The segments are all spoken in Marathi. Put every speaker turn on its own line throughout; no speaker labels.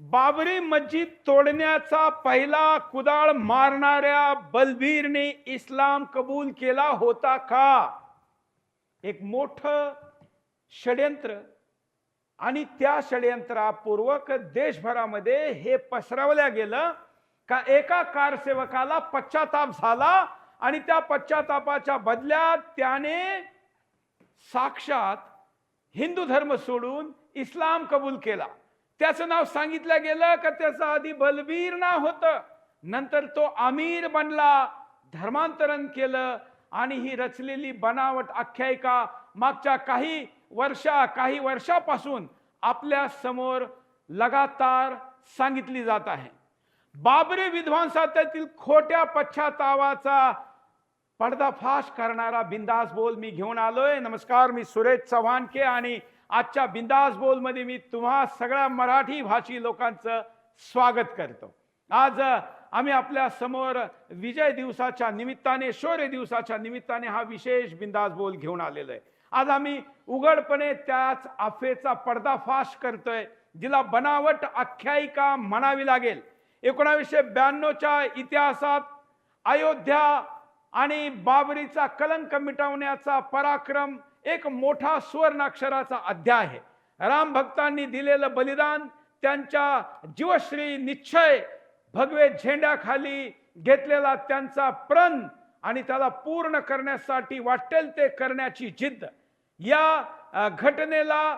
बाबरी मस्जिद तोडण्याचा पहिला कुदाळ मारणाऱ्या बलबीरने इस्लाम कबूल केला होता का? एक मोठं षड्यंत्र आणि त्या षड्यंत्रापूर्वक देशभरामध्ये हे पसरवल्या गेलं का एका कारसेवकाला पश्चाताप झाला आणि त्या पश्चातापाच्या बदल्यात त्याने साक्षात हिंदू धर्म सोडून इस्लाम कबूल केला. त्याचं नाव सांगितलं गेलं का त्याचं आधी बलबीर नाव होतं, नंतर तो आमिर बनला, धर्मांतरण केलं आणि ही रचलेली बनावट आख्यायिका मागच्या काही वर्षापासून आपल्या समोर लगातार सांगितली जात आहे. बाबरी विध्वंसातील खोट्या पश्चातावाचा पर्दाफाश करणारा बिंदास बोल मी घेऊन आलोय. नमस्कार, मी सुरेश चव्हाणके आणि आजच्या बिंदास बोल मध्ये मी तुम्हा सगळ्या मराठी भाषी लोकांचं स्वागत करतो. आज आम्ही आपल्या समोर विजय दिवसाच्या निमित्ताने, शौर्य दिवसाच्या निमित्ताने हा विशेष बिंदास बोल घेऊन आलेलो आहे. आज आम्ही उघडपणे त्याच अफवेचा पर्दाफाश करतोय जिला बनावट आख्यायिका म्हणावी लागेल. 1992च्या इतिहासात अयोध्या आणि बाबरीचा कलंक मिटवण्याचा पराक्रम एक मोठा सुवर्णाक्षराचा अध्याय आहे. राम भक्तांनी दिलेलं बलिदान, त्यांच्या जीवश्री निश्चय, भगवे झेंड्याखाली घेतलेला त्यांचा प्रण आणि त्याला पूर्ण करण्यासाठी वाटेल ते करण्याची जिद्द, या घटनेला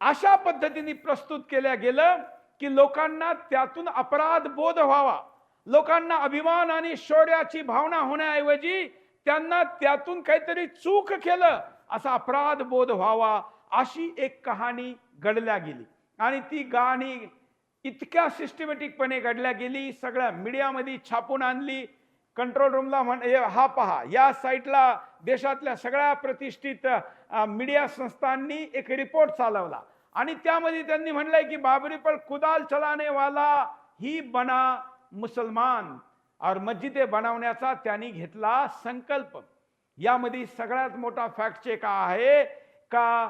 अशा पद्धतीने प्रस्तुत केल्या गेलं की लोकांना त्यातून अपराध बोध व्हावा, लोकांना अभिमान आणि शौर्याची भावना होण्याऐवजी त्यांना त्यातून काहीतरी चूक केलं असा अपराध बोध व्हावा, अशी एक कहाणी घडल्या गेली. आणि ती कहाणी इतक्या सिस्टमॅटिकपणे घडल्या गेली, सगळ्या मीडियामध्ये छापून आणली. कंट्रोल रूमला हा पहा, या साईटला देशातल्या सगळ्या प्रतिष्ठित मीडिया संस्थांनी एक रिपोर्ट चालवला आणि त्यामध्ये त्यांनी म्हणलंय की बाबरी पर कुदाल चलाने वाला ही बना मुसलमान और मस्जिदे बनवण्याचा त्यांनी घेतला संकल्प. यामध्ये सगळ्यात मोठा फॅक्ट चेक आहे का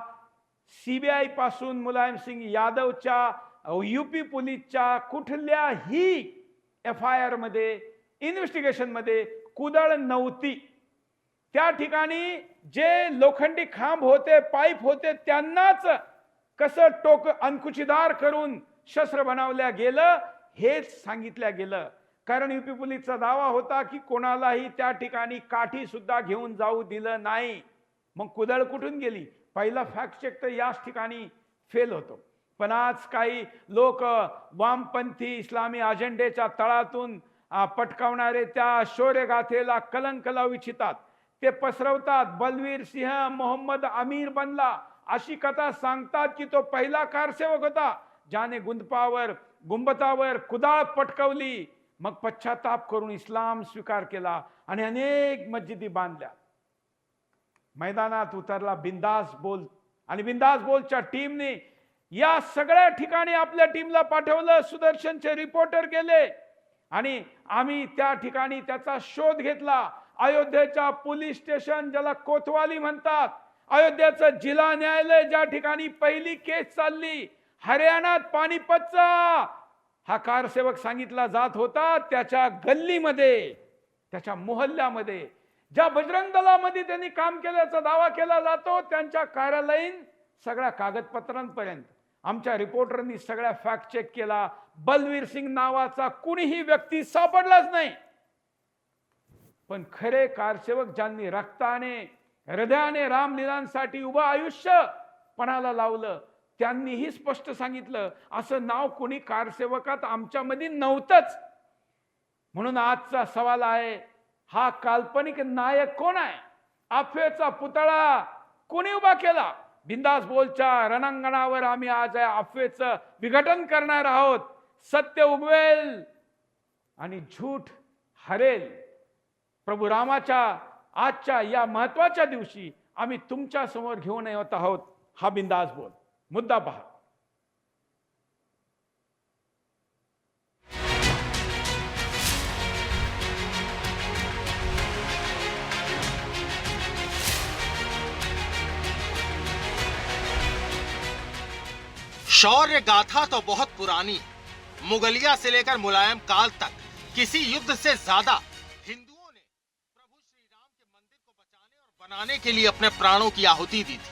सीबीआय पासून मुलायम सिंग यादवच्या यूपी पोलीसच्या कुठल्याही FIR मध्ये, इन्व्हेस्टिगेशन मध्ये कुदळ नव्हती. त्या ठिकाणी जे लोखंडी खांब होते, पाईप होते, त्यांनाच कसं टोक अंकुचीदार करून शस्त्र बनवल्या गेलं हेच सांगितलं गेलं. कारण यूपी पोलीसचा दावा होता की कोणालाही त्या ठिकाणी काठी सुद्धा घेऊन जाऊ दिलं नाही. मग कुदळ कुठून गेली? पहिला फॅक्ट चेक तर याच ठिकाणी फेल होतो. पण आज काही लोक वामपंथी इस्लामी अजेंडेच्या तळातून पटकावणारे त्या शौर्यगाथेला कलंक लावू इच्छितात. ते पसरवतात बलवीर सिंह मोहम्मद आमिर बनला अशी कथा सांगतात की तो पहिला कारसेवक होता ज्याने गुंबतावर कुदाळ पटकवली, मग पश्चाताप करून इस्लाम स्वीकार केला आणि अनेक मस्जिदी बांधल्या. मैदानात उतरला बिंदास बोल आणि बिंदास बोलच्या टीमने या सगळ्या ठिकाणी आपल्या टीमला पाठवलं. सुदर्शनचे रिपोर्टर गेले आणि आम्ही त्या ठिकाणी त्याचा शोध घेतला. अयोध्येच्या पोलीस स्टेशन, ज्याला कोतवाली म्हणतात, अयोध्येचं जिल्हा न्यायालय ज्या ठिकाणी पहिली केस चालली, हरियाणात पानिपतचा हा कारसेवक सांगितला जात होता, त्याच्या गल्लीमध्ये, त्याच्या मोहल्ल्यामध्ये, ज्या बजरंग दलामध्ये त्यांनी काम केल्याचा दावा केला जातो, त्यांच्या कार्यालयीन सगळ्या कागदपत्रांपर्यंत आमच्या रिपोर्टरनी सगळ्या फॅक्ट चेक केला. बलवीर सिंग नावाचा कुणीही व्यक्ती सापडलाच नाही. पण खरे कारसेवक ज्यांनी रक्ताने, हृदयाने रामलीलांसाठी उभं आयुष्य पणाला लावलं, त्यांनीही स्पष्ट सांगितलं असं नाव कोणी कारसेवकात आमच्यामध्ये नव्हतंच. म्हणून आजचा सवाल आहे, हा काल्पनिक नायक कोण आहे? अफवेचा पुतळा कोणी उभा केला? बिंदास बोलच्या रणांगणावर आम्ही आज या अफवेचं विघटन करणार आहोत. सत्य उगवेल आणि झूठ हरेल. प्रभू रामाच्या आजच्या या महत्वाच्या दिवशी आम्ही तुमच्या समोर घेऊन येत आहोत हा बिंदास बोल. मुद्दा पहा.
शौर्य गाथा तो बहुत पुरानी, मुगलिया से लेकर मुलायम काल तक किसी युद्ध से ज्यादा हिंदुओं ने प्रभु श्री राम के मंदिर को बचाने और बनाने के लिए अपने प्राणों की आहुति दी थी।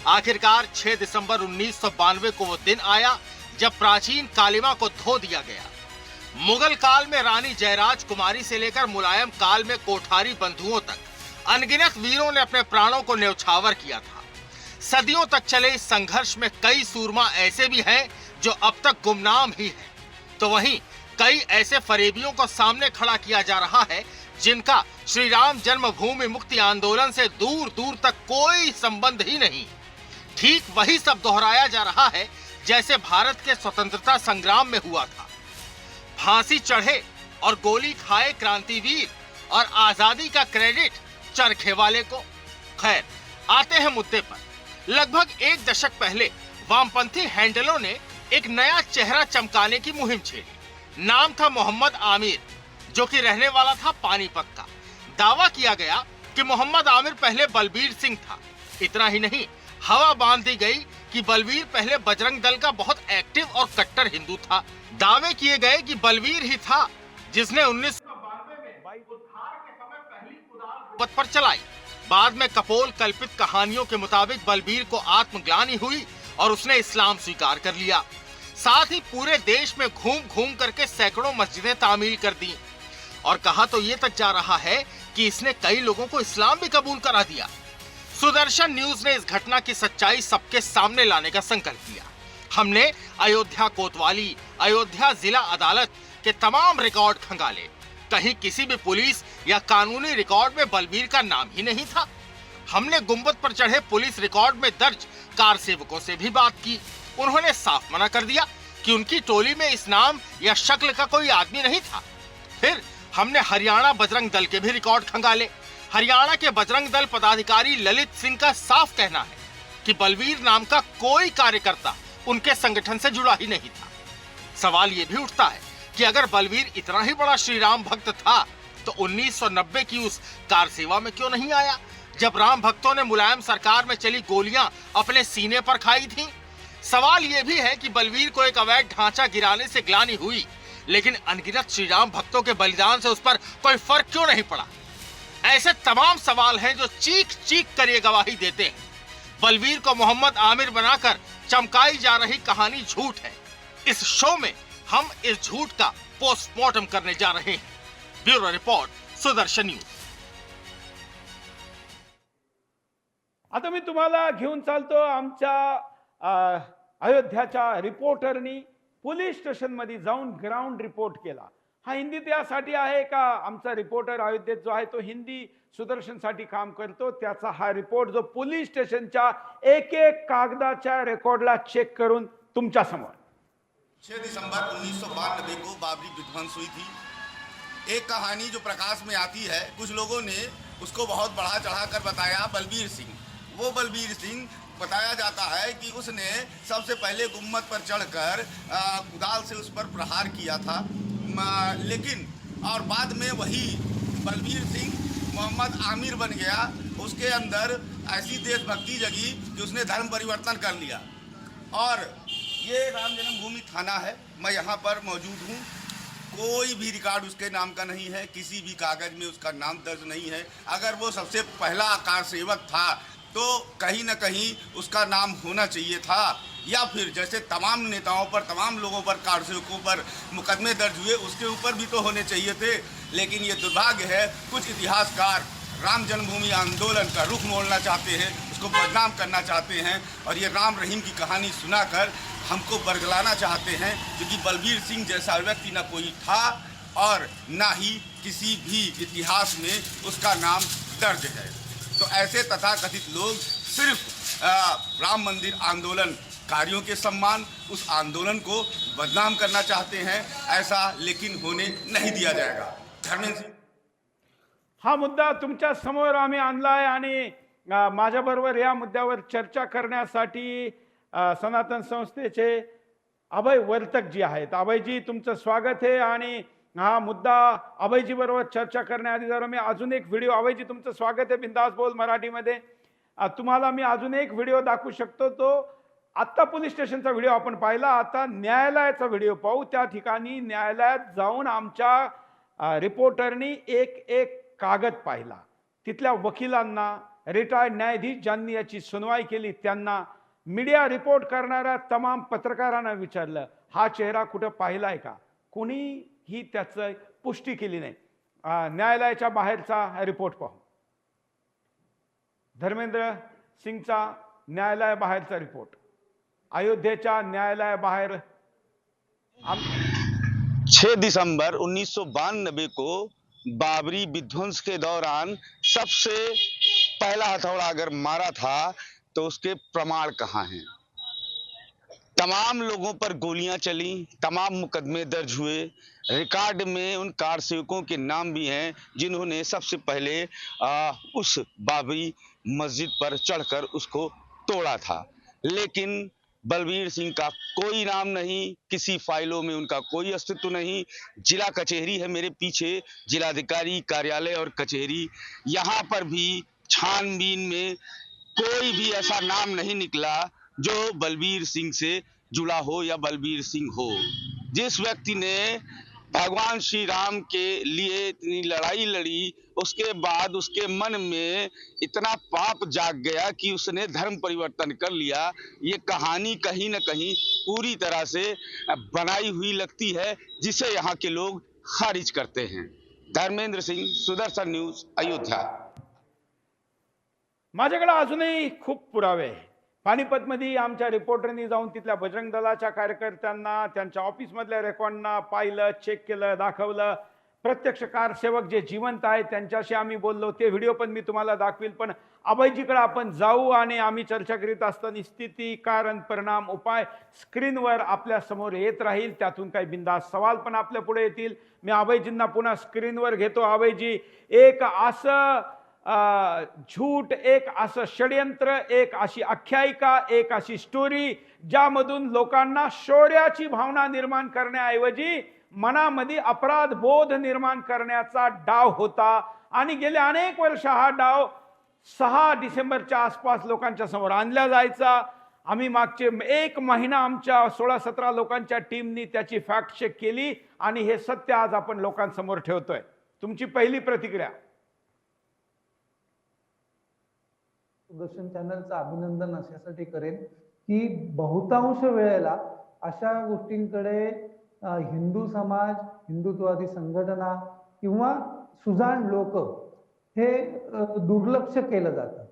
आखिरकार 6 दिसंबर 1992 को वो दिन आया जब प्राचीन कालिमा को धो दिया गया। मुगल काल में रानी जयराज कुमारी से लेकर मुलायम काल में कोठारी बंधुओं तक अनगिनत वीरों ने अपने प्राणों को न्यौछावर किया था। सदियों तक चले इस संघर्ष में कई सूरमा ऐसे भी हैं जो अब तक गुमनाम ही हैं, तो वहीं कई ऐसे फरेबियों को सामने खड़ा किया जा रहा है जिनका श्री राम जन्मभूमि मुक्ति आंदोलन से दूर दूर तक कोई संबंध ही नहीं। ठीक वही सब दोहराया जा रहा है जैसे भारत के स्वतंत्रता संग्राम में हुआ था। फांसी चढ़े और गोली खाए क्रांतिवीर और आजादी का क्रेडिट चरखे वाले को। खैर, आते हैं मुद्दे पर। लगभग एक दशक पहले वामपंथी हैंडलों ने एक नया चेहरा चमकाने की मुहिम छेड़ी। नाम था मोहम्मद आमिर, जो कि रहने वाला था पानीपत का। दावा किया गया कि मोहम्मद आमिर पहले बलबीर सिंह था। इतना ही नहीं, हवा बांध दी गई कि बलबीर पहले बजरंग दल का बहुत एक्टिव और कट्टर हिंदू था। दावे किए गए कि बलबीर ही था जिसने 1992 में उद्धार के समय पहली कुदाल पर चलाई। बाद में कपोल कल्पित कहानियों के मुताबिक बलबीर को आत्मग्लानि हुई और उसने इस्लाम स्वीकार कर लिया। साथ ही पूरे देश में घूम घूम करके सैकड़ों मस्जिदें तामील कर दी और कहा तो ये तक जा रहा है कि इसने कई लोगों को इस्लाम भी कबूल करा दिया। सुदर्शन न्यूज ने इस घटना की सच्चाई सबके सामने लाने का संकल्प लिया। हमने अयोध्या कोतवाली, अयोध्या जिला अदालत के तमाम रिकॉर्ड खंगाले। कहीं किसी भी पुलिस या कानूनी रिकॉर्ड में बलबीर का नाम ही नहीं था। हमने गुंबद पर चढ़े पुलिस रिकॉर्ड में दर्ज कार सेवकों से भी बात की। उन्होंने साफ मना कर दिया कि उनकी टोली में इस नाम या शक्ल का कोई आदमी नहीं था। फिर हमने हरियाणा बजरंग दल के भी रिकॉर्ड खंगाले। हरियाणा के बजरंग दल पदाधिकारी ललित सिंह का साफ कहना है कि बलबीर नाम का कोई कार्यकर्ता उनके संगठन से जुड़ा ही नहीं था। सवाल ये भी उठता है कि अगर बलबीर इतना ही बड़ा श्री राम भक्त था तो 1990 की उस कार सेवा में क्यों नहीं आया, जब राम भक्तों ने मुलायम सरकार में चली गोलियां अपने सीने पर खाई थीं? सवाल यह भी है कि बलबीर को एक अवैध ढांचा गिराने से ग्लानि हुई, लेकिन अनगिनत श्री राम भक्तों के बलिदान से उस पर कोई फर्क क्यों नहीं पड़ा? ऐसे तमाम सवाल हैं जो चीख चीख कर ये गवाही देते हैं। बलबीर को मोहम्मद आमिर बनाकर चमकाई जा रही कहानी झूठ है। इस शो में हम इस झूठ का पोस्टमार्टम करने जा रहे हैं। Bureau report, Sudarshan news.
आता मी तुम्हाला घेऊन चालतो आमच्या अयोध्याच्या रिपोर्टरनी पोलीस स्टेशन मध्ये जाऊन ग्राउंड रिपोर्ट केला। हा हिंदीत यासाठी आहे का आमचा रिपोर्टर अयोध्येत जो आहे तो हिंदी सुदर्शन साठी काम करतो, त्याचा हा रिपोर्ट जो पोलीस स्टेशनच्या एक एक कागदाच्या रेकॉर्डला चेक करून तुमच्या समोर।
6 दिसंबर 1992 को बाबरी विध्वंस हुई थी। एक कहानी जो प्रकाश में आती है, कुछ लोगों ने उसको बहुत बढ़ा चढ़ाकर बताया बलबीर सिंह। वो बलबीर सिंह बताया जाता है कि उसने सबसे पहले गुम्मद पर चढ़कर कुदाल से उस पर प्रहार किया था, लेकिन और बाद में वही बलबीर सिंह मोहम्मद आमिर बन गया। उसके अंदर ऐसी देशभक्ति जगी कि उसने धर्म परिवर्तन कर लिया। और ये राम जन्मभूमि थाना है, मैं यहाँ पर मौजूद हूँ। कोई भी रिकॉर्ड उसके नाम का नहीं है, किसी भी कागज़ में उसका नाम दर्ज नहीं है। अगर वो सबसे पहला कार सेवक था तो कहीं ना कहीं उसका नाम होना चाहिए था, या फिर जैसे तमाम नेताओं पर, तमाम लोगों पर, कार सेवकों पर मुकदमे दर्ज हुए उसके ऊपर भी तो होने चाहिए थे। लेकिन ये दुर्भाग्य है, कुछ इतिहासकार राम जन्मभूमि आंदोलन का रुख मोड़ना चाहते हैं, उसको बदनाम करना चाहते हैं और ये राम रहीम की कहानी सुनाकर हमको बरगलाना चाहते हैं, क्योंकि बलबीर सिंह जैसा व्यक्ति न कोई था और न ही किसी भी इतिहास में उसका नाम दर्ज है। तो ऐसे तथाकथित लोग सिर्फ राम मंदिर आंदोलन कारियों के सम्मान, उस आंदोलन को बदनाम करना चाहते हैं। ऐसा लेकिन होने नहीं दिया जाएगा। धर्मेंद्र सिंह,
हा मुद्दा तुमच्या समोर आम्ही आणलाय आणि माझ्याबरोबर या मुद्द्यावर चर्चा करण्यासाठी सनातन संस्थेचे अभय वर्तक जी आहेत। अभयजी, तुमचं स्वागत आहे। आणि हा मुद्दा अभयजी बरोबर चर्चा करण्याआधी जरा मी अजून एक व्हिडिओ, अभयजी तुमचं स्वागत आहे बिंदास बोल मराठीमध्ये। तुम्हाला मी अजून एक व्हिडिओ दाखवू शकतो, तो आता पोलीस स्टेशनचा व्हिडिओ आपण पाहिला, आता न्यायालयाचा व्हिडिओ पाहू. त्या ठिकाणी न्यायालयात जाऊन आमच्या रिपोर्टरनी एक एक कागद पाहिला. तिथल्या वकिलांना, रिटायर्ड न्यायाधीश ज्यांनी याची सुनवाई केली त्यांना, मीडिया रिपोर्ट करणाऱ्या तमाम पत्रकारांना विचारलं, हा चेहरा कुठं पाहिलाय का? कोणीही त्याचं पुष्टी केली नाही. न्यायालयाच्या बाहेरचा रिपोर्ट पाहू. धर्मेंद्र सिंगचा न्यायालय बाहेरचा रिपोर्ट. अयोध्येच्या न्यायालयाबाहेर
6 दिसंबर 1992 को बाबरी विध्वंस के दौरान सबसे पहला हथौड़ा अगर मारा था तो उसके प्रमाण कहाँ हैं? तमाम लोगों पर गोलियां चली, तमाम मुकदमे दर्ज हुए, रिकॉर्ड में उन कार सेवकों के नाम भी हैं जिन्होंने सबसे पहले उस बाबरी मस्जिद पर चढ़कर उसको तोड़ा था। लेकिन बलबीर सिंह का कोई नाम नहीं, किसी फाइलों में उनका कोई अस्तित्व नहीं। जिला कचहरी है मेरे पीछे, जिलाधिकारी कार्यालय और कचहरी, यहाँ पर भी छानबीन में कोई भी ऐसा नाम नहीं निकला जो बलबीर सिंह से जुड़ा हो या बलबीर सिंह हो। जिस व्यक्ति ने भगवान श्री राम के लिए इतनी लड़ाई लड़ी, उसके बाद उसके मन में इतना पाप जाग गया कि उसने धर्म परिवर्तन कर लिया। ये कहानी कहीं न कहीं पूरी तरह से बनाई हुई लगती है, जिसे यहाँ के लोग खारिज करते हैं। धर्मेंद्र सिंह, सुदर्शन न्यूज, अयोध्या।
माझ्याकडे अजूनही खूप पुरावे आहे. पानिपतमध्ये आमच्या रिपोर्टरनी जाऊन तिथल्या बजरंग दलाच्या कार्यकर्त्यांना, त्यांच्या ऑफिसमधल्या रेकॉर्डना पाहिलं, चेक केलं, दाखवलं. प्रत्यक्ष कारसेवक जे जिवंत आहेत त्यांच्याशी आम्ही बोललो, ते व्हिडिओ पण मी तुम्हाला दाखवील. पण अभयजीकडे आपण जाऊ आणि आम्ही चर्चा करीत असताना स्थिती, कारण, परिणाम, उपाय स्क्रीनवर आपल्या समोर येत राहील. त्यातून काही बिंदास सवाल पण आपल्या पुढे येतील. मी अभयजींना पुन्हा स्क्रीनवर घेतो. अभयजी, एक असं झूट, एक असं षडयंत्र, एक अशी आख्यायिका, एक अशी स्टोरी ज्यामधून लोकांना शौर्याची भावना निर्माण करण्याऐवजी मनामध्ये अपराध बोध निर्माण करण्याचा डाव होता. आणि गेले अनेक वर्ष हा डाव 6 डिसेंबरच्या आसपास लोकांच्या समोर आणला जायचा. आम्ही मागचे 1 महिना आमच्या 16-17 लोकांच्या टीमनी त्याची फॅक्ट चेक केली आणि हे सत्य आज आपण लोकांसमोर ठेवतोय. तुमची पहिली प्रतिक्रिया?
सुदर्शन चॅनलचं अभिनंदन अशासाठी करेन की बहुतांश वेळेला अशा गोष्टींकडे हिंदू समाज, हिंदुत्ववादी संघटना किंवा सुजाण लोक हे दुर्लक्ष केलं जातं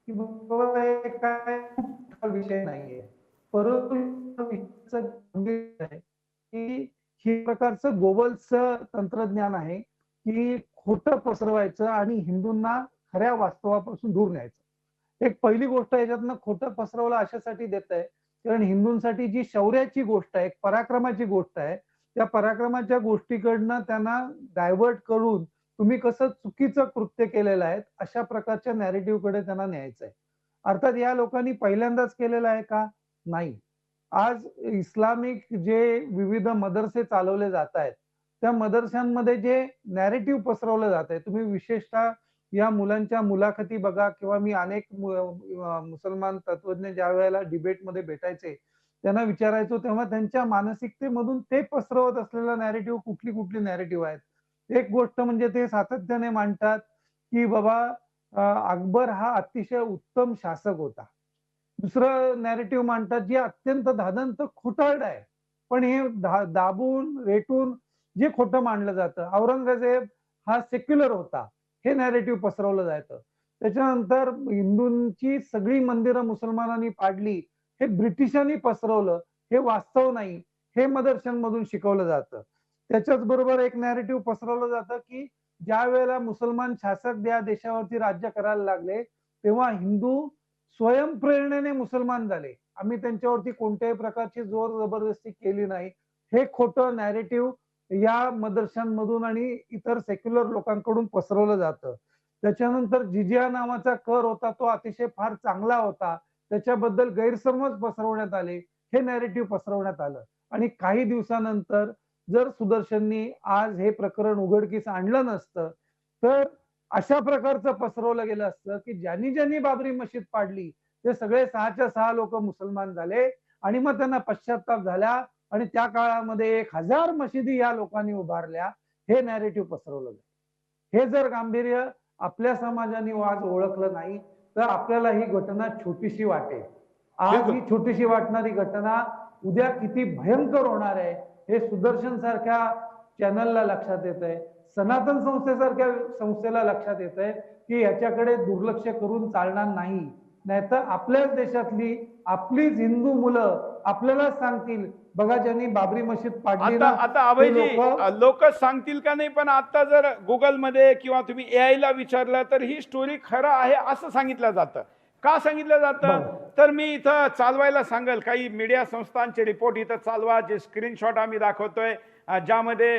की बाबा हे काय विषय नाहीये. परंतु गंभीर आहे की हे प्रकारचं गोवलचं तंत्रज्ञान आहे की खोटं पसरवायचं आणि हिंदूंना खऱ्या वास्तवापासून दूर न्यायचं. एक पहिली गोष्ट याच्यातनं खोटं पसरवलं अशासाठी देत आहे कारण हिंदूंसाठी जी शौर्याची गोष्ट आहे, पराक्रमाची गोष्ट आहे, त्या पराक्रमाच्या गोष्टीकडनं त्यांना डायव्हर्ट करून तुम्ही कसं चुकीचं कृत्य केलेलं आहे अशा प्रकारच्या नॅरेटिव्ह कडे त्यांना न्यायचं आहे. अर्थात या लोकांनी पहिल्यांदाच केलेलं आहे का? नाही. आज इस्लामिक जे विविध मदरसे चालवले जात आहेत त्या मदरशांमध्ये जे नॅरेटिव्ह पसरवलं जात आहे, तुम्ही विशेषतः या मुलांच्या मुलाखती बघा किंवा मी अनेक मुसलमान तत्वज्ञ ज्या वेळेला डिबेटमध्ये भेटायचे त्यांना विचारायचो तेव्हा त्यांच्या मानसिकतेमधून ते पसरवत असलेला नॅरेटिव्ह कुठली नॅरेटिव्ह आहेत. एक गोष्ट म्हणजे ते सातत्याने मांडतात की बाबा अकबर हा अतिशय उत्तम शासक होता. दुसरं नॅरेटिव्ह मांडतात जे अत्यंत धादंत खोटारड आहे, पण हे दाबून रेटून जे खोटं मांडलं जातं, औरंगजेब हा सेक्युलर होता हे नॅरेटिव्ह पसरवलं जातं. त्याच्यानंतर हिंदूंची सगळी मंदिरं मुसलमानांनी पाडली हे ब्रिटिशांनी पसरवलं, हे वास्तव नाही, हे मदरशांमधून शिकवलं जातं. त्याच्याच बरोबर एक नॅरेटिव्ह पसरवलं जातं की ज्या वेळेला मुसलमान शासक या देशावरती राज्य करायला लागले तेव्हा हिंदू स्वयंप्रेरणेने मुसलमान झाले, आम्ही त्यांच्यावरती कोणत्याही प्रकारची जोर जबरदस्ती केली नाही. हे खोटं नॅरेटिव्ह या मदरशांमधून आणि इतर सेक्युलर लोकांकडून पसरवलं जातं. त्याच्यानंतर जिजिया नावाचा कर होता तो अतिशय फार चांगला होता, त्याच्याबद्दल गैरसमज पसरवण्यात आले, हे नॅरेटिव्ह पसरवण्यात आलं. आणि काही दिवसानंतर जर सुदर्शननी आज हे प्रकरण उघडकीस आणलं नसतं तर अशा प्रकारचं पसरवलं गेलं असतं की ज्यांनी बाबरी मशीद पाडली ते सगळे 6च्या 6 लोक मुसलमान झाले आणि मग त्यांना पश्चाताप झाला आणि त्या काळामध्ये 1000 मशिदी या लोकांनी उभारल्या. हे नॅरेटिव्ह पसरवलं जातं. हे जर गांभीर्य आपल्या समाजाने आज ओळखलं नाही तर आपल्याला ही घटना छोटीशी वाटेल. आज
बिलकुल.
ही छोटीशी वाटणारी घटना उद्या किती भयंकर होणार आहे हे सुदर्शन सारख्या चॅनलला लक्षात येत आहे, सनातन संस्थेसारख्या संस्थेला लक्षात येत आहे की याच्याकडे दुर्लक्ष करून चालणार नाही. नाहीतर आपल्याच देशातली आपलीच हिंदू मुलं आपल्याला सांगतील बघा ज्यांनी बाबरी मशीद पाडली
आता
ना,
आता
ते
अभयजी
लोकं
लोक सांगतील का नाही, पण आता जर गुगल मध्ये किंवा तुम्ही AI ला विचारलं तर ही स्टोरी खरं आहे असं सांगितलं जातं. का सांगितलं जातं?
बरं.
तर मी इथं चालवायला सांगेल, काही मीडिया संस्थांचे रिपोर्ट इथं चालवा, जे स्क्रीनशॉट आम्ही दाखवतोय, ज्यामध्ये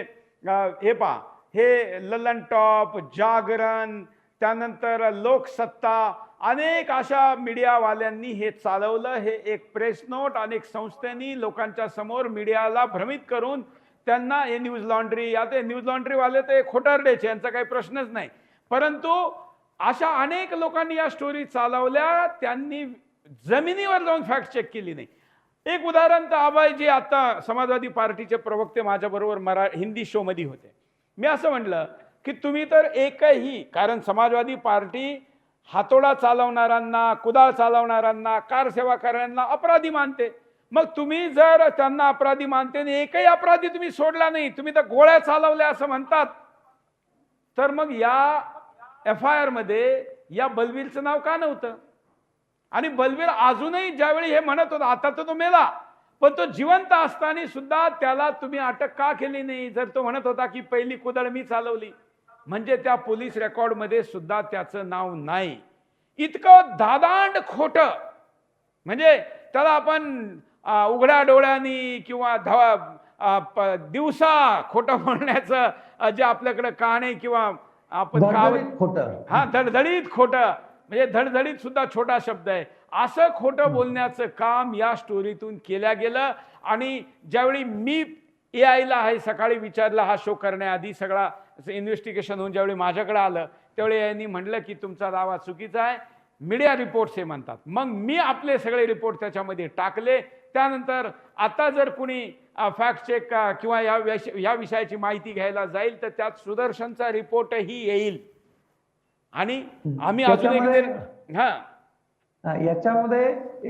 हे पहा, हे ललन टॉप, जागरण, त्यानंतर लोकसत्ता, अनेक अशा मीडियावाल्यांनी हे चालवलं. हे एक प्रेस नोट अनेक संस्थांनी लोकांच्या समोर मीडियाला भ्रमित करून त्यांना हे न्यूज लॉन्ड्री, आता न्यूज लॉन्ड्रीवाले ते खोटारडेचे, यांचा काही प्रश्नच नाही. परंतु अशा अनेक लोकांनी या स्टोरी चालवल्या, त्यांनी जमिनीवर जाऊन फॅक्ट चेक केली नाही. एक उदाहरण तर अभयजी, आता समाजवादी पार्टीचे प्रवक्ते माझ्याबरोबर हिंदी शो मध्ये होते. मी असं म्हटलं की तुम्ही तर एकही, कारण समाजवादी पार्टी हातोडा चालवणाऱ्यांना, कुदाळ चालवणाऱ्यांना, कार सेवा करणाऱ्यांना अपराधी मानते. मग तुम्ही जर त्यांना अपराधी मानते आणि एकही अपराधी तुम्ही सोडला नाही, तुम्ही तर गोळ्या चालवल्या असं म्हणतात, तर मग या FIR मध्ये या बलवीरचं नाव का नव्हतं? आणि बलवीर अजूनही ज्यावेळी हे म्हणत होता, आता तर तो मेला, पण तो जिवंत असताना सुद्धा त्याला तुम्ही अटक का केली नाही? जर तो म्हणत होता की पहिली कुदळ मी चालवली, म्हणजे त्या पोलीस रेकॉर्ड मध्ये सुद्धा त्याचं नाव नाही. इतकं दादांड खोटं, म्हणजे त्याला आपण उघड्या डोळ्यांनी किंवा दिवसा खोटं बोलण्याचं जे आपल्याकडे कहाणी किंवा आपण
खोटं,
हा धडधडीत खोटं, म्हणजे धडधडीत सुद्धा छोटा शब्द आहे, असं खोटं बोलण्याचं काम या स्टोरीतून केल्या गेलं. आणि ज्यावेळी मी AI ला आहे सकाळी विचारलं हा शो करण्याआधी, सगळा इन्व्हेस्टिगेशन होऊन ज्यावेळी माझ्याकडे आलं त्यावेळी यांनी म्हटलं की तुमचा दावा चुकीचा आहे, मीडिया रिपोर्ट्स हे म्हणतात. मग मी आपले सगळे रिपोर्ट त्याच्यामध्ये टाकले. त्यानंतर आता जर कुणी फॅक्ट चेक किंवा या विषयाची माहिती घ्यायला जाईल तर त्यात सुदर्शनचा रिपोर्टही येईल. आणि आम्ही अजून
याच्यामध्ये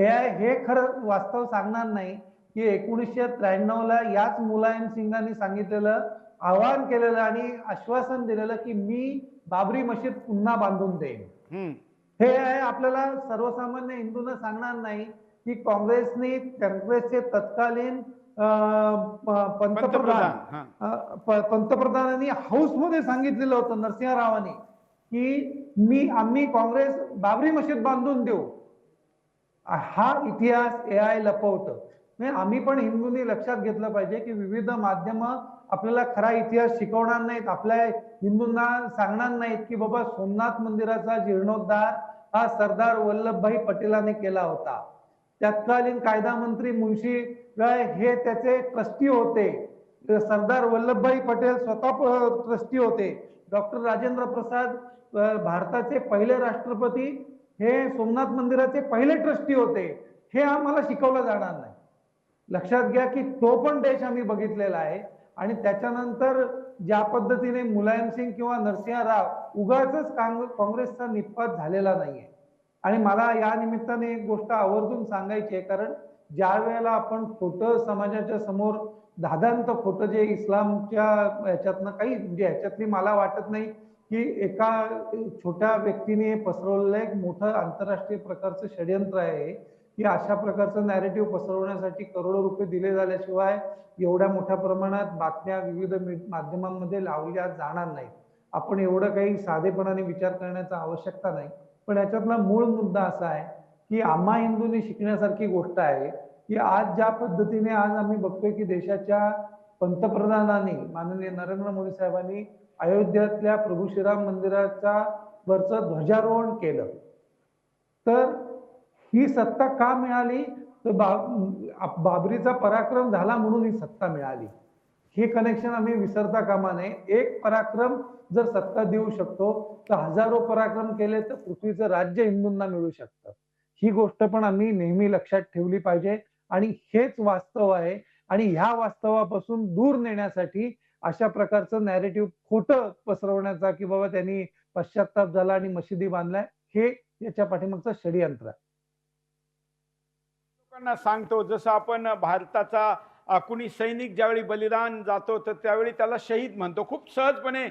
AI हे खरं वास्तव सांगणार नाही की 1993 ला याच मुलायम सिंगांनी सांगितलेलं, आवाहन केलेलं आणि आश्वासन दिलेलं की मी बाबरी मशीद पुन्हा बांधून देईन. हे आपल्याला सर्वसामान्य हिंदूंना सांगणार नाही की काँग्रेसचे तत्कालीन पंतप्रधानांनी हाऊस मध्ये सांगितलेलं होतं नरसिंह रावांनी की आम्ही काँग्रेस बाबरी मशीद बांधून देऊ. हा इतिहास AI लपवतं. आम्ही पण हिंदूंनी लक्षात घेतलं पाहिजे की विविध माध्यम आपल्याला खरा इतिहास शिकवणार नाहीत, आपल्या हिंदूंना सांगणार नाहीत की बाबा सोमनाथ मंदिराचा जीर्णोद्धार हा सरदार वल्लभभाई पटेलांनी केला होता. तत्कालीन कायदा मंत्री मुंशी हे त्याचे ट्रस्टी होते. सरदार वल्लभभाई पटेल स्वतः ट्रस्टी होते. डॉक्टर राजेंद्र प्रसाद भारताचे पहिले राष्ट्रपती हे सोमनाथ मंदिराचे पहिले ट्रस्टी होते. हे आम्हाला शिकवलं जाणार नाही. लक्षात घ्या की तो पण देश आम्ही बघितलेला आहे. आणि त्याच्यानंतर ज्या पद्धतीने मुलायम सिंग किंवा नरसिंह राव उगाचच काँग्रेसचा निपात झालेला नाहीये. आणि मला या निमित्ताने एक गोष्ट आवर्जून सांगायची आहे, कारण ज्या वेळेला आपण खोटं समाजाच्या समोर धादांत खोटं जे इस्लामच्या ह्याच्यातनं काही म्हणजे ह्याच्यातली मला वाटत नाही की एका छोट्या व्यक्तीने पसरवलेलं एक मोठं आंतरराष्ट्रीय प्रकारचं षडयंत्र आहे की अशा प्रकारचं नॅरेटिव्ह पसरवण्यासाठी करोडो रुपये दिले झाल्याशिवाय एवढ्या मोठ्या प्रमाणात बातम्या विविध माध्यमांमध्ये लावल्या जाणार नाहीत. आपण एवढं काही साधेपणाने विचार करण्याचा आवश्यकता नाही. पण याच्यातला मूळ मुद्दा असा आहे की आम्हा हिंदूंनी शिकण्यासारखी गोष्ट आहे की आज ज्या पद्धतीने आज आम्ही बघतोय की देशाच्या पंतप्रधानांनी माननीय नरेंद्र मोदी साहेबांनी अयोध्येतल्या प्रभू श्रीराम मंदिराचा वरचं ध्वजारोहण केलं, तर ही सत्ता का मिळाली? तर बाबरीचा पराक्रम झाला म्हणून ही सत्ता मिळाली. हे कनेक्शन आम्ही विसरता कामा नये. एक पराक्रम जर सत्ता देऊ शकतो तर हजारो पराक्रम केले तर पृथ्वीचं राज्य हिंदूंना मिळू शकतं. ही गोष्ट पण आम्ही नेहमी लक्षात ठेवली पाहिजे आणि हेच वास्तव आहे आणि ह्या वास्तवापासून दूर नेण्यासाठी अशा प्रकारचं नॅरेटिव्ह खोटं पसरवण्याचा की बाबा त्यांनी पश्चाताप झाला आणि मशिदी बांधलाय, हे याच्या पाठीमागचं षडयंत्र आहे.
लोकांना सांगतो जसं आपण भारताचा कुणी सैनिक ज्यावेळी बलिदान जातो तर त्यावेळी त्याला शहीद म्हणतो, खूप सहजपणे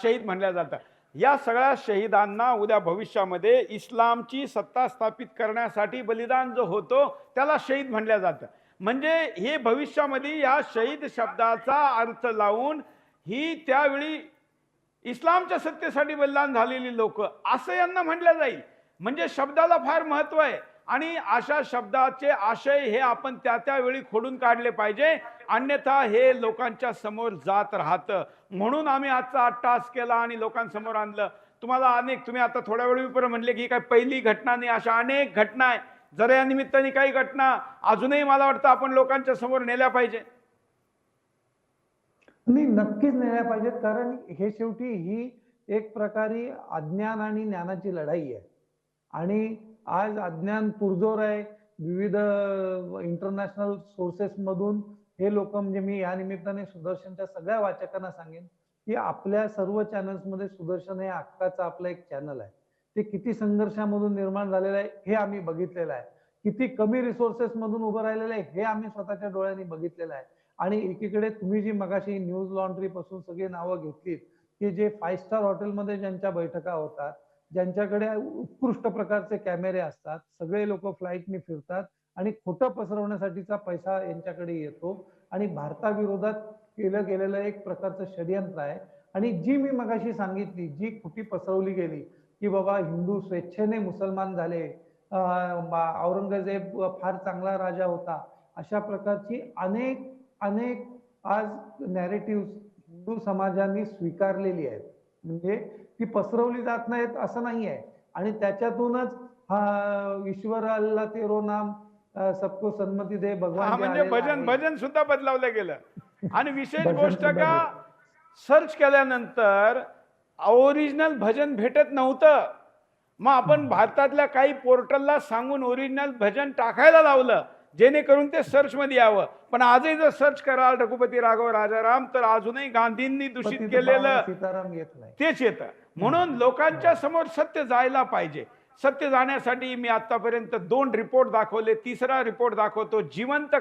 शहीद म्हणलं जातं. या सगळ्या शहीदांना उद्या भविष्यामध्ये इस्लामची सत्ता स्थापित करण्यासाठी बलिदान जो होतो त्याला शहीद म्हणलं जातं. म्हणजे हे भविष्यामध्ये या शहीद शब्दाचा अर्थ लावून ही त्यावेळी इस्लामच्या सत्तेसाठी बलिदान झालेली लोक असं यांना म्हटलं जाईल. म्हणजे शब्दाला फार महत्व आहे आणि अशा शब्दाचे आशय हे आपण त्या त्यावेळी खोडून काढले पाहिजे, अन्यथा हे लोकांच्या समोर जात राहतं. म्हणून आम्ही आजचा अट्टास केला आणि लोकांसमोर आणलं. तुम्हाला तुम्ही आता थोड्या वेळीपर्यंत म्हणले की काय पहिली घटना नाही, अशा अनेक घटना आहे. जरा या निमित्ताने काही घटना अजूनही मला वाटतं आपण लोकांच्या समोर नेल्या पाहिजे.
नाही, नक्कीच नेल्या पाहिजेत, कारण हे शेवटी ही एक प्रकारे अज्ञान आणि ज्ञानाची लढाई आहे आणि आज अज्ञान पुरजोर आहे. विविध इंटरनॅशनल सोर्सेस मधून हे लोक, म्हणजे मी या निमित्ताने सुदर्शनच्या सगळ्या वाचकांना सांगेन की आपल्या सर्व चॅनल्स मध्ये सुदर्शन हे हक्काचं आपलं एक चॅनल आहे. ते किती संघर्षामधून निर्माण झालेलं आहे हे आम्ही बघितलेलं आहे, किती कमी रिसोर्सेस मधून उभं राहिलेलं आहे हे आम्ही स्वतःच्या डोळ्यांनी बघितलेलं आहे. आणि एकीकडे तुम्ही जी मगाशी न्यूज लॉन्ड्री पासून सगळी नावं घेतलीत की जे 5 स्टार हॉटेलमध्ये ज्यांच्या बैठका होतात, ज्यांच्याकडे उत्कृष्ट प्रकारचे कॅमेरे असतात, सगळे लोक फ्लाईटनी फिरतात आणि खोटं पसरवण्यासाठीचा पैसा यांच्याकडे येतो आणि भारताविरोधात केलं गेलेलं एक प्रकारचं षडयंत्र आहे. आणि जी मी मगाशी सांगितली जी खोटी पसरवली गेली की बाबा हिंदू स्वेच्छेने मुसलमान झाले, औरंगजेब फार चांगला राजा होता, अशा प्रकारची अनेक आज नॅरेटिव्ह हिंदू समाजाने स्वीकारलेली आहेत. म्हणजे ती पसरवली जात नाहीत असं नाही आहे आणि त्याच्यातूनच हा ईश्वर अल्लाह तेरो नाम सबको सन्मती दे भगवान
म्हणजे भजन सुद्धा बदलावलं गेलं. आणि विशेष गोष्ट का, सर्च केल्यानंतर ओरिजिनल भजन भेटत नव्हतं. मग आपण भारतातल्या काही पोर्टलला सांगून ओरिजिनल भजन टाकायला लावलं जेणेकरून ते सर्च मध्ये यावं. पण आजही जर सर्च कराल रघुपती राघव राजाराम तर अजूनही गांधींनी दूषित केलेलं
सीताराम येत नाही,
तेच येतं. म्हणून लोकांच्या समोर सत्य जायला पाहिजे. सत्य जाण्यासाठी मी आतापर्यंत 2 रिपोर्ट दाखवले, तिसरा रिपोर्ट दाखवतो. जिवंत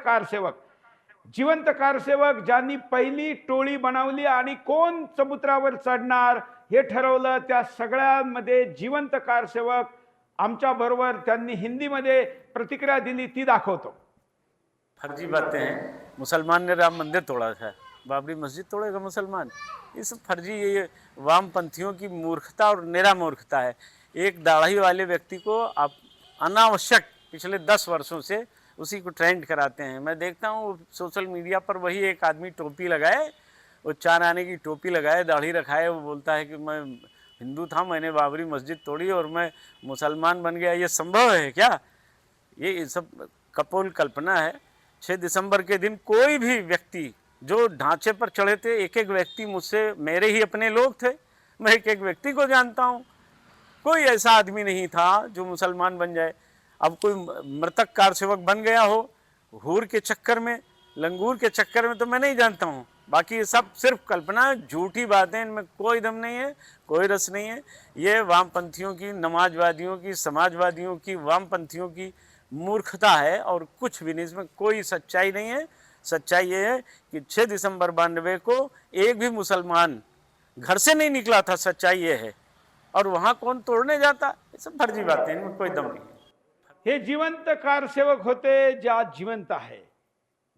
कारसेवक ज्यांनी पहिली टोळी बनवली आणि कोण समुद्रावर चढणार हे ठरवलं, त्या सगळ्यांमध्ये जिवंत कारसेवक आमच्या बरोबर त्यांनी हिंदीमध्ये प्रतिक्रिया दिली, ती दाखवतो.
फर्जी बातें हैं, मुसलमान ने राम मंदिर तोड़ा था, बाबरी मस्जिद तोड़ेगा मुसलमान, ये सब फर्जी, ये वामपंथियों की मूर्खता और निरा मूर्खता है। एक दाढ़ी वाले व्यक्ति को आप अनावश्यक पिछले 10 वर्षों से उसी को ट्रेंड कराते हैं। मैं देखता हूँ सोशल मीडिया पर वही एक आदमी टोपी लगाए, वो 4 आने की टोपी लगाए, दाढ़ी रखाए, वो बोलता है कि मैं हिंदू था, मैंने बाबरी मस्जिद तोड़ी और मैं मुसलमान बन गया। ये संभव है क्या? ये सब कपोल कल्पना है। 6 दिसंबर के दिन कोई भी व्यक्ति जो ढांचे पर चढ़े थे, एक एक व्यक्ति मुझसे, मेरे ही अपने लोग थे, मैं एक एक व्यक्ति को जानता हूँ, कोई ऐसा आदमी नहीं था जो मुसलमान बन जाए। अब कोई मृतक कारसेवक बन गया हो हूर के चक्कर में, लंगूर के चक्कर में, तो मैं नहीं जानता हूँ। बाकी ये सब सिर्फ कल्पना है, झूठी बातें, इनमें कोई दम नहीं है, कोई रस नहीं है। ये वामपंथियों की, नमाजवादियों की, समाजवादियों की, वामपंथियों की मूर्खता है और कुछ भी नहीं, इसमें कोई सच्चाई नहीं है। सच्चाई ये है कि 6 दिसंबर 92 को एक भी मुसलमान घर से नहीं निकला था, सच्चाई ये है। और वहाँ कौन तोड़ने जाता, ये सब फर्जी बातें, इनमें कोई दम नहीं है।
हे जिवंत कारसेवक होते, ज्या जिवंत आहे,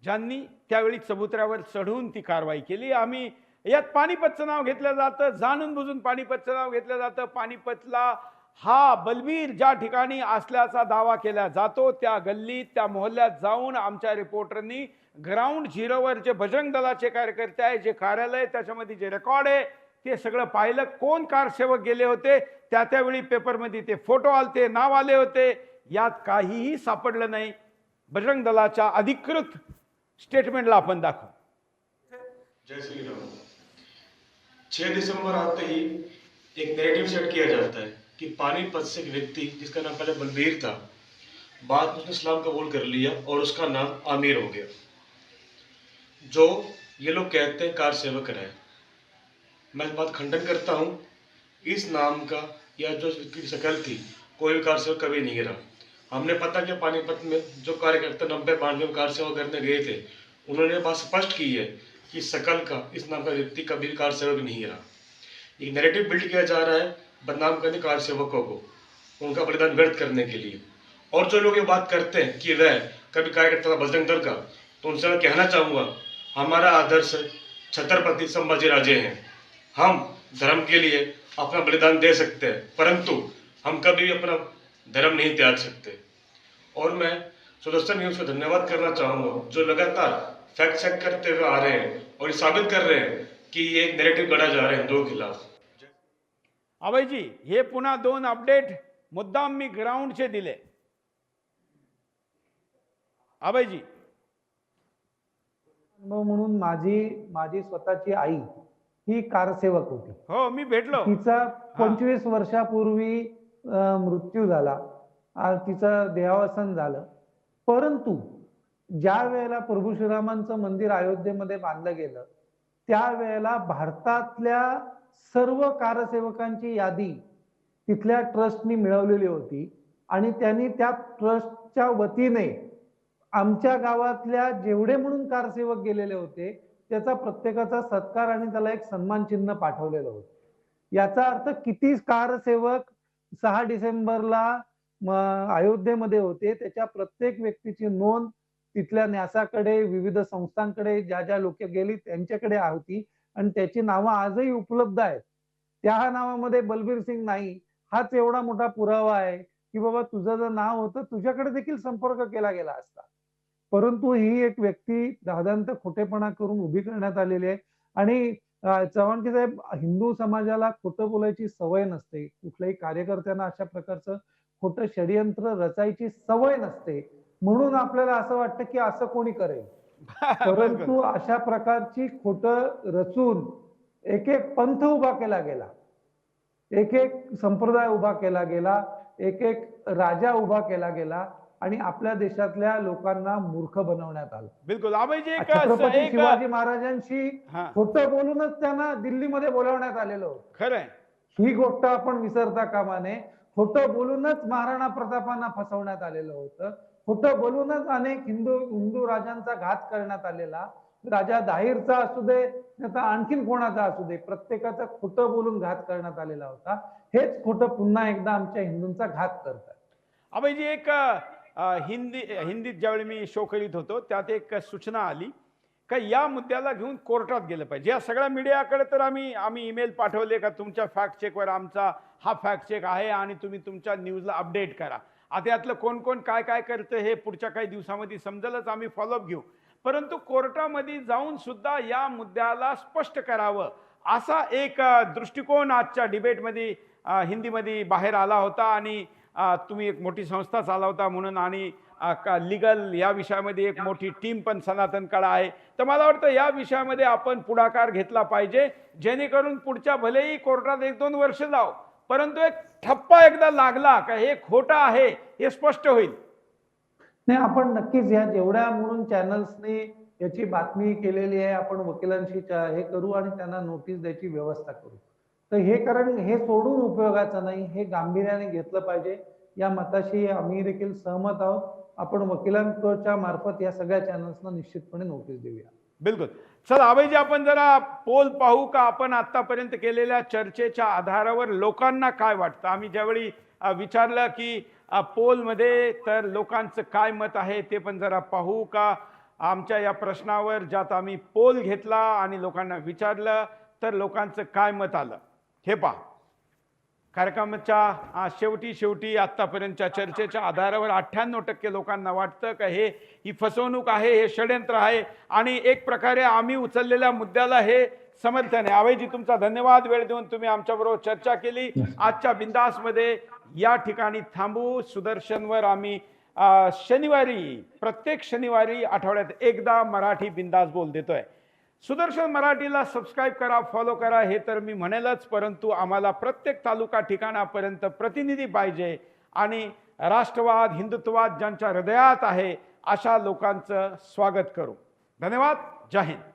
ज्यांनी त्यावेळी चबुतऱ्यावर चढून ती कारवाई केली. आम्ही यात पानिपतचं नाव घेतलं जातं, जाणून बुजून पानिपतचं नाव घेतलं जातं. पानिपतला हा बलबीर ज्या ठिकाणी असल्याचा दावा केला जातो, त्या गल्लीत, त्या मोहल्ल्यात जाऊन आमच्या रिपोर्टरनी ग्राउंड झिरोवर जे बजरंग दलाचे कार्यकर्ते आहे, जे कार्यालय, त्याच्यामध्ये जे रेकॉर्ड आहे, ते सगळं पाहिलं. कोण कारसेवक गेले होते, त्यावेळी पेपरमध्ये ते फोटो आलते, नाव आले होते. यात काहीही सापडलं नाही. बजरंग दलाच्या अधिकृत स्टेटमेंटला आपण दाखवू.
जय श्री राम। 6 दिसंबर आते ही एक नैरेटिव सेट किया जाता है कि पानीपत से एक व्यक्ति जिसका नाम पहले बलबीर था, बाद में उसने इस्लाम कबूल कर लिया और उसका नाम आमिर हो गया। जो ये लोग कहते हैं कार सेवक रहे, मैं इस बात खंडन करता हूँ। इस नाम का या जो इसकी शक्ल थी, कोई भी कार सेवक कभी नहीं गिरा। हमने पता किया पानीपत में जो कार्यकर्ता 90-92 में कार सेवा करने गए थे, उन्होंने बात स्पष्ट की है कि शकल का इस नाम का व्यक्ति कभी कार सेवक नहीं रहा। एक नैरेटिव बिल्ड किया जा रहा है बदनाम करने कार सेवकों को, उनका बलिदान व्यर्थ करने के लिए। और जो लोग ये बात करते हैं कि वह कभी कार्यकर्ता था बजरंग दल का, तो उनसे मैं कहना चाहूँगा, हमारा आदर्श छत्रपति संभाजी राजे हैं। हम धर्म के लिए अपना बलिदान दे सकते हैं, परंतु हम कभी भी अपना धर्म नहीं त्याग सकते। और मैं सुदर्शन न्यूज़ को धन्यवाद करना चाहूँगा जो लगातार फैक्ट चेक करते हुए आ रहे हैं और ये साबित कर रहे हैं कि ये एक नैरेटिव गढ़ा जा रहा है हिंदुओं के खिलाफ।
अभयजी, हे पुन्हा 2 अपडेट मुद्दाम मी ग्राउंडचे दिले. अभयजी,
अनुभव म्हणून माझी स्वतःची आई ही कारसेवक होती.
हो मी भेटलो.
तिचा 25 वर्षापूर्वी मृत्यू झाला. तिचं देहावसन झालं. परंतु ज्या वेळेला प्रभू श्रीरामांचं मंदिर अयोध्येमध्ये बांधलं गेलं, त्यावेळेला भारतातल्या सर्व कारसेवकांची यादी तिथल्या ट्रस्टनी मिळवलेली होती आणि त्यांनी त्या ट्रस्टच्या वतीने आमच्या गावातल्या जेवढे म्हणून कारसेवक गेलेले होते त्याचा प्रत्येकाचा सत्कार आणि त्याला एक सन्मान चिन्ह पाठवलेलं होतं. याचा अर्थ किती कारसेवक 6 डिसेंबरला अयोध्येमध्ये होते त्याच्या प्रत्येक व्यक्तीची नोंद तिथल्या न्यासाकडे, विविध संस्थांकडे, ज्या ज्या लोक गेली त्यांच्याकडे होती आणि त्याची नावं आजही उपलब्ध आहेत. त्या नावामध्ये बलबीर सिंग नाही हाच एवढा मोठा पुरावा आहे की बाबा तुझं जर नाव होतं तुझ्याकडे देखील संपर्क केला गेला असता. परंतु ही एक व्यक्ती दादांत खोटेपणा करून उभी करण्यात आलेली आहे. आणि चव्हाणजी साहेब, हिंदू समाजाला खोटं बोलायची सवय नसते. कुठल्याही कार्यकर्त्यांना अशा प्रकारचं खोटं षडयंत्र रचायची सवय नसते. म्हणून आपल्याला असं वाटतं की असं कोणी करेल. परंतु अशा प्रकारची खोटं रचून एक एक पंथ उभा केला गेला, एक एक संप्रदाय उभा केला गेला, एक एक राजा उभा केला गेला आणि आपल्या देशातल्या लोकांना मूर्ख बनवण्यात आलं.
बिलकुल. अभयजी,
छत्रपती शिवाजी महाराजांशी खोटं बोलूनच त्यांना दिल्लीमध्ये बोलावण्यात आलेलं होतं.
खरंय,
ही गोष्ट आपण विसरता कामा नये. खोटं बोलूनच महाराणा प्रतापांना फसवण्यात आलेलं होतं. खोटं बोलूनच अनेक हिंदू राजांचा घात करण्यात आलेला, राजा दाहिरचा असू दे आता आणखीन कोणाचा असू दे, प्रत्येकाचा खोटं बोलून घात करण्यात आलेला होता. हेच खोटं पुन्हा एकदा आमच्या हिंदूंचा घात करतात.
अभयजी, एक हिंदीत ज्यावेळी मी शो करीत होतो त्यात एक सूचना आली का या मुद्द्याला घेऊन कोर्टात गेलं पाहिजे. या सगळ्या मीडियाकडे तर आम्ही ईमेल पाठवले का तुमच्या फॅक्ट चेकवर आमचा हा फॅक्ट चेक आहे आणि तुम्ही तुमच्या न्यूजला अपडेट करा. आता यातलं कोण कोण काय काय करतं हे पुढच्या काही दिवसामध्ये समजेलच, आम्ही फॉलोअप घेऊ. परंतु कोर्टामध्ये जाऊन सुद्धा या मुद्द्याला स्पष्ट करावं असा एक दृष्टिकोन आजच्या डिबेटमध्ये हिंदीमध्ये बाहेर आला होता. आणि तुम्ही एक मोठी संस्था चालवता म्हणून आणि लिगल या विषयामध्ये एक मोठी टीम पण सनातन कळा आहे. तर मला वाटतं या विषयामध्ये आपण पुढाकार घेतला पाहिजे, जेणेकरून पुढच्या भलेही कोर्टात 1-2 वर्ष जाऊ, परंतु एक ठप्पा एकदा लागला का हे खोटं आहे हे स्पष्ट होईल.
नाही, आपण नक्कीच या जेवढ्या म्हणून चॅनल्सनी याची बातमी केलेली आहे आपण वकिलांशी हे करू आणि त्यांना नोटीस द्यायची व्यवस्था करू. तर हे कारण हे सोडून उपयोगाचं नाही, हे गांभीर्याने घेतलं पाहिजे. या मताशी आम्ही देखील सहमत आहोत. आपण वकिलांच्या मार्फत या सगळ्या चॅनल्सना निश्चितपणे नोटीस देऊया.
बिलकुल. चला अभयजी, आपण जरा पोल पाहू का आपण आतापर्यंत केलेल्या चर्चेच्या आधारावर लोकांना काय वाटतं. आम्ही ज्यावेळी विचारलं की पोलमध्ये तर लोकांचं काय मत आहे ते पण जरा पाहू का. आमच्या या प्रश्नावर ज्यात आम्ही पोल घेतला आणि लोकांना विचारलं तर लोकांचं काय मत आलं हे पहा. कार्यक्रमाच्या शेवटी आतापर्यंतच्या चर्चेच्या आधारावर 98% लोकांना वाटतं का ही फसवणूक आहे, हे षडयंत्र आहे आणि एक प्रकारे आम्ही उचललेल्या मुद्द्याला हे समर्थन आहे. अभयजी, तुमचा धन्यवाद. वेळ देऊन तुम्ही आमच्याबरोबर चर्चा केली. आजच्या बिंदासमध्ये या ठिकाणी थांबू. सुदर्शनवर आम्ही प्रत्येक शनिवारी आठवड्यात एकदा मराठी बिंदास बोल देतोय. सुदर्शन मराठीला सबस्क्राईब करा, फॉलो करा, हे तर मी म्हणेलच, परंतु आम्हाला प्रत्येक तालुका ठिकाणापर्यंत प्रतिनिधी पाहिजे आणि राष्ट्रवाद हिंदुत्ववाद ज्यांच्या हृदयात आहे अशा लोकांचं स्वागत करू. धन्यवाद. जय हिंद.